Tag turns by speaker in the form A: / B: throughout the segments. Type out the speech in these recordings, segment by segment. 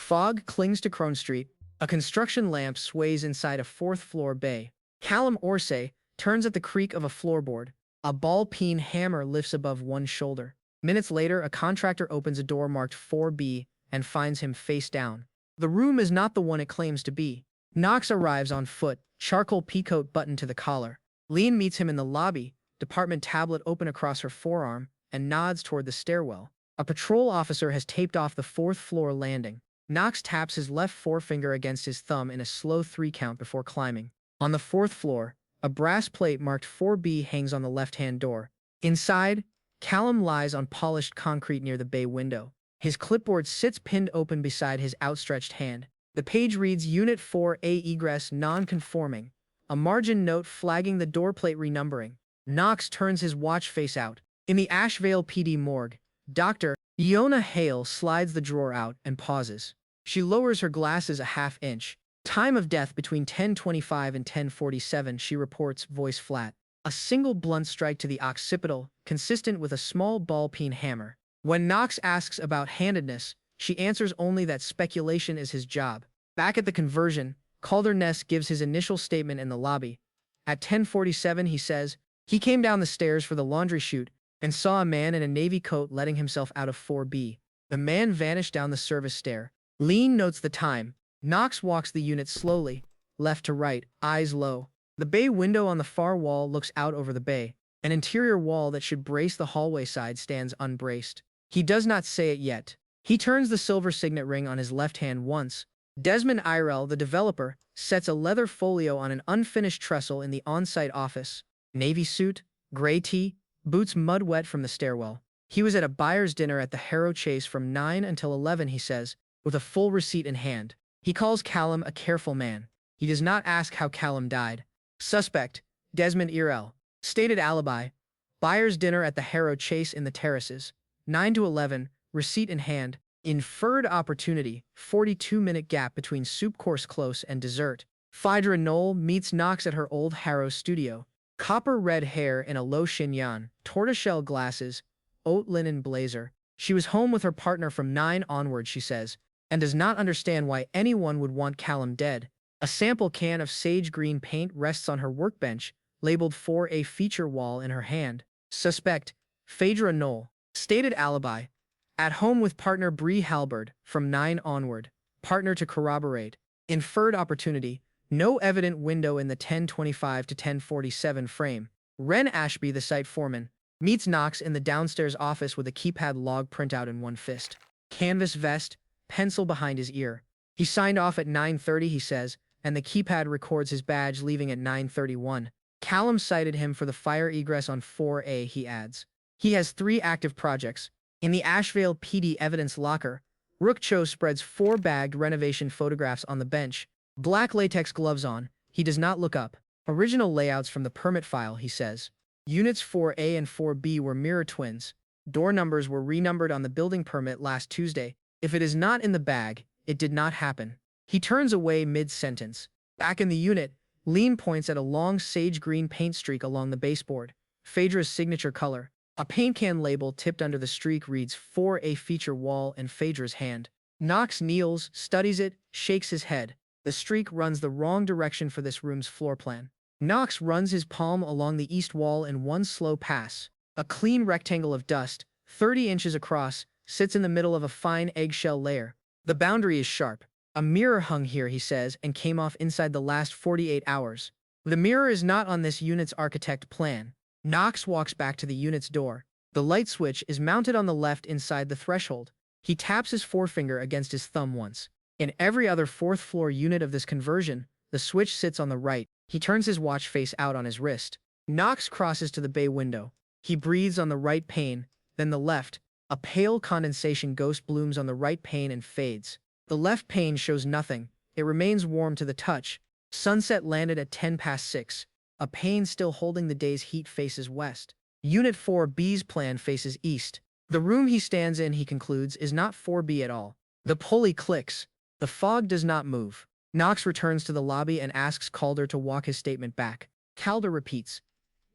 A: Fog clings to Crowne Street. A construction lamp sways inside a fourth-floor bay. Callum Orsay turns at the creak of a floorboard. A ball-peen hammer lifts above one shoulder. Minutes later, a contractor opens a door marked 4B and finds him face down. The room is not the one it claims to be. Nox arrives on foot, charcoal peacoat buttoned to the collar. Leen meets him in the lobby, department tablet open across her forearm, and nods toward the stairwell. A patrol officer has taped off the fourth-floor landing. Nox taps his left forefinger against his thumb in a slow 3-count before climbing. On the fourth floor, a brass plate marked 4B hangs on the left-hand door. Inside, Callum lies on polished concrete near the bay window. His clipboard sits pinned open beside his outstretched hand. The page reads Unit 4A egress non-conforming, a margin note flagging the doorplate renumbering. Nox turns his watch face out. In the Ashvale PD morgue, Dr. Iona Hale slides the drawer out and pauses. She lowers her glasses a half-inch. Time of death between 10:25 and 10:47, she reports, voice flat. A single blunt strike to the occipital, consistent with a small ball-peen hammer. When Nox asks about handedness, she answers only that speculation is his job. Back at the conversion, Calder Ness gives his initial statement in the lobby. At 10:47, he says, he came down the stairs for the laundry chute and saw a man in a navy coat letting himself out of 4B. The man vanished down the service stair. Leen notes the time. Nox walks the unit slowly, left to right, eyes low. The bay window on the far wall looks out over the bay. An interior wall that should brace the hallway side stands unbraced. He does not say it yet. He turns the silver signet ring on his left hand once. Desmond Irel, the developer, sets a leather folio on an unfinished trestle in the on-site office. Navy suit, gray tee, boots mud wet from the stairwell. He was at a buyer's dinner at the Harrow Chase from 9 until 11, he says, with a full receipt in hand. He calls Callum a careful man. He does not ask how Callum died. Suspect, Desmond Irel. Stated alibi, buyer's dinner at the Harrow Chase in the terraces. 9 to 11, receipt in hand. Inferred opportunity, 42-minute gap between soup course close and dessert. Phaedra Knoll meets Nox at her Old Harrow studio. Copper red hair in a low chignon, tortoiseshell glasses, oat linen blazer. She was home with her partner from 9 onward, she says, and does not understand why anyone would want Callum dead. A sample can of sage green paint rests on her workbench, labeled 4A feature wall in her hand. Suspect, Phaedra Knoll. Stated alibi, at home with partner Bree Halberd from 9 onward. Partner to corroborate. Inferred opportunity, no evident window in the 10:25 to 10:47 frame. Ren Ashby, the site foreman, meets Nox in the downstairs office with a keypad log printout in one fist. Canvas vest, pencil behind his ear. He signed off at 9:30, he says, and the keypad records his badge leaving at 9:31. Callum cited him for the fire egress on 4A, he adds. He has 3 active projects. In the Ashvale PD evidence locker, Rook Cho spreads 4 bagged renovation photographs on the bench. Black latex gloves on, he does not look up. Original layouts from the permit file, he says. Units 4A and 4B were mirror twins. Door numbers were renumbered on the building permit last Tuesday. If it is not in the bag, it did not happen. He turns away mid-sentence. Back in the unit, Leen points at a long sage green paint streak along the baseboard. Phaedra's signature color. A paint can label tipped under the streak reads 4A feature wall in Phaedra's hand. Nox kneels, studies it, shakes his head. The streak runs the wrong direction for this room's floor plan. Nox runs his palm along the east wall in one slow pass. A clean rectangle of dust, 30 inches across, sits in the middle of a fine eggshell layer. The boundary is sharp. A mirror hung here, he says, and came off inside the last 48 hours. The mirror is not on this unit's architect plan. Nox walks back to the unit's door. The light switch is mounted on the left inside the threshold. He taps his forefinger against his thumb once. In every other fourth-floor unit of this conversion, the switch sits on the right. He turns his watch face out on his wrist. Nox crosses to the bay window. He breathes on the right pane, then the left. A pale condensation ghost blooms on the right pane and fades. The left pane shows nothing. It remains warm to the touch. Sunset landed at 6:10. A pane still holding the day's heat faces west. Unit 4B's plan faces east. The room he stands in, he concludes, is not 4B at all. The pulley clicks. The fog does not move. Nox returns to the lobby and asks Calder to walk his statement back. Calder repeats.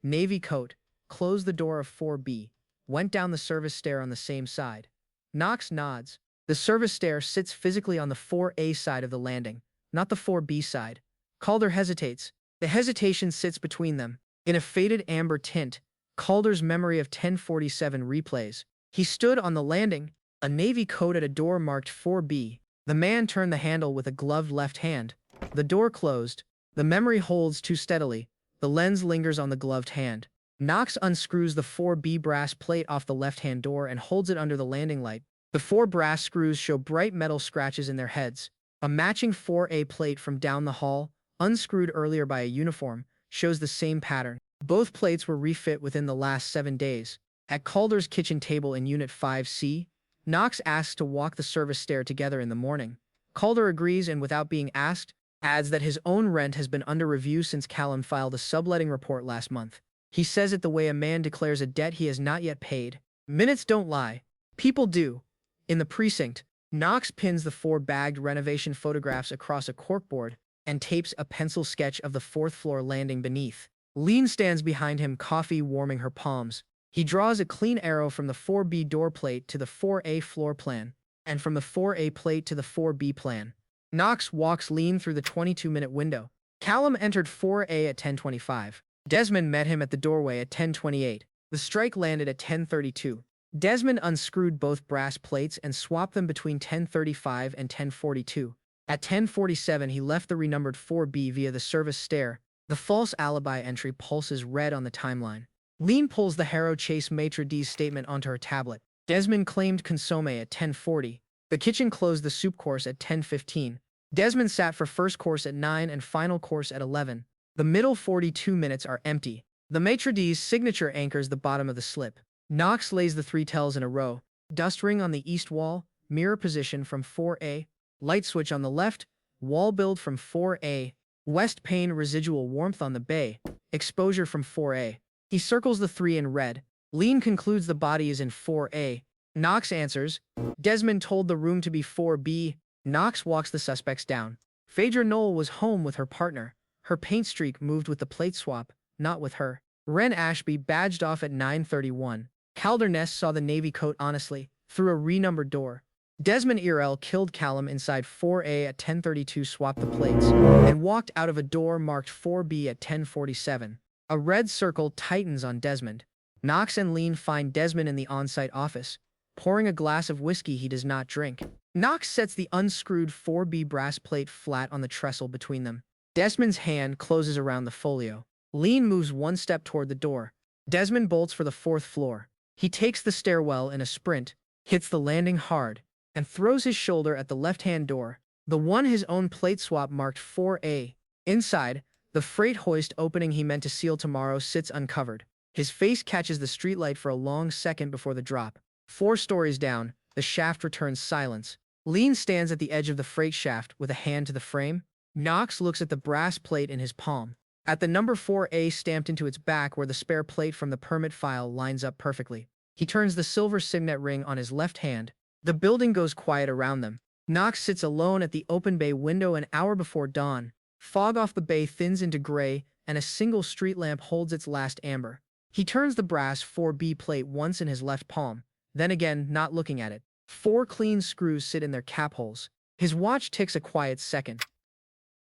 A: Navy coat. Closed the door of 4B. Went down the service stair on the same side. Nox nods. The service stair sits physically on the 4A side of the landing, not the 4B side. Calder hesitates. The hesitation sits between them. In a faded amber tint, Calder's memory of 1047 replays. He stood on the landing, a navy coat at a door marked 4B. The man turned the handle with a gloved left hand. The door closed. The memory holds too steadily. The lens lingers on the gloved hand. Nox unscrews the 4B brass plate off the left-hand door and holds it under the landing light. The 4 brass screws show bright metal scratches in their heads. A matching 4A plate from down the hall, unscrewed earlier by a uniform, shows the same pattern. Both plates were refit within the last 7 days. At Calder's kitchen table in Unit 5C, Nox asks to walk the service stair together in the morning. Calder agrees and, without being asked, adds that his own rent has been under review since Callum filed a subletting report last month. He says it the way a man declares a debt he has not yet paid. Minutes don't lie. People do. In the precinct, Nox pins the 4 bagged renovation photographs across a corkboard and tapes a pencil sketch of the 4th floor landing beneath. Leen stands behind him, coffee warming her palms. He draws a clean arrow from the 4B door plate to the 4A floor plan, and from the 4A plate to the 4B plan. Nox walks Leen through the 22-minute window. Callum entered 4A at 10:25. Desmond met him at the doorway at 10:28. The strike landed at 10:32. Desmond unscrewed both brass plates and swapped them between 10:35 and 10:42. At 10:47, he left the renumbered 4B via the service stair. The false alibi entry pulses red on the timeline. Leen pulls the Harrow Chase maitre d's statement onto her tablet. Desmond claimed consomme at 10:40. The kitchen closed the soup course at 10:15. Desmond sat for first course at 9 and final course at 11. The middle 42 minutes are empty. The maitre d's signature anchors the bottom of the slip. Nox lays the 3 tells in a row. Dust ring on the east wall, mirror position from 4A, light switch on the left, wall build from 4A, west pane residual warmth on the bay, exposure from 4A. He circles the 3 in red. Leen concludes the body is in 4A. Nox answers. Desmond told the room to be 4B. Nox walks the suspects down. Phaedra Knoll was home with her partner. Her paint streak moved with the plate swap, not with her. Ren Ashby badged off at 9:31. Calder Ness saw the navy coat honestly, through a renumbered door. Desmond Irel killed Callum inside 4A at 10:32, swapped the plates, and walked out of a door marked 4B at 10:47. A red circle tightens on Desmond. Nox and Leen find Desmond in the on-site office, pouring a glass of whiskey he does not drink. Nox sets the unscrewed 4B brass plate flat on the trestle between them. Desmond's hand closes around the folio. Leen moves 1 step toward the door. Desmond bolts for the 4th floor. He takes the stairwell in a sprint, hits the landing hard, and throws his shoulder at the left-hand door, the one his own plate swap marked 4A. Inside, the freight hoist opening he meant to seal tomorrow sits uncovered. His face catches the streetlight for a long second before the drop. 4 stories down, the shaft returns silence. Leen stands at the edge of the freight shaft with a hand to the frame. Nox looks at the brass plate in his palm. At the number 4A stamped into its back where the spare plate from the permit file lines up perfectly. He turns the silver signet ring on his left hand. The building goes quiet around them. Nox sits alone at the open bay window an hour before dawn. Fog off the bay thins into gray, and a single street lamp holds its last amber. He turns the brass 4B plate once in his left palm, then again, not looking at it. 4 clean screws sit in their cap holes. His watch ticks a quiet second.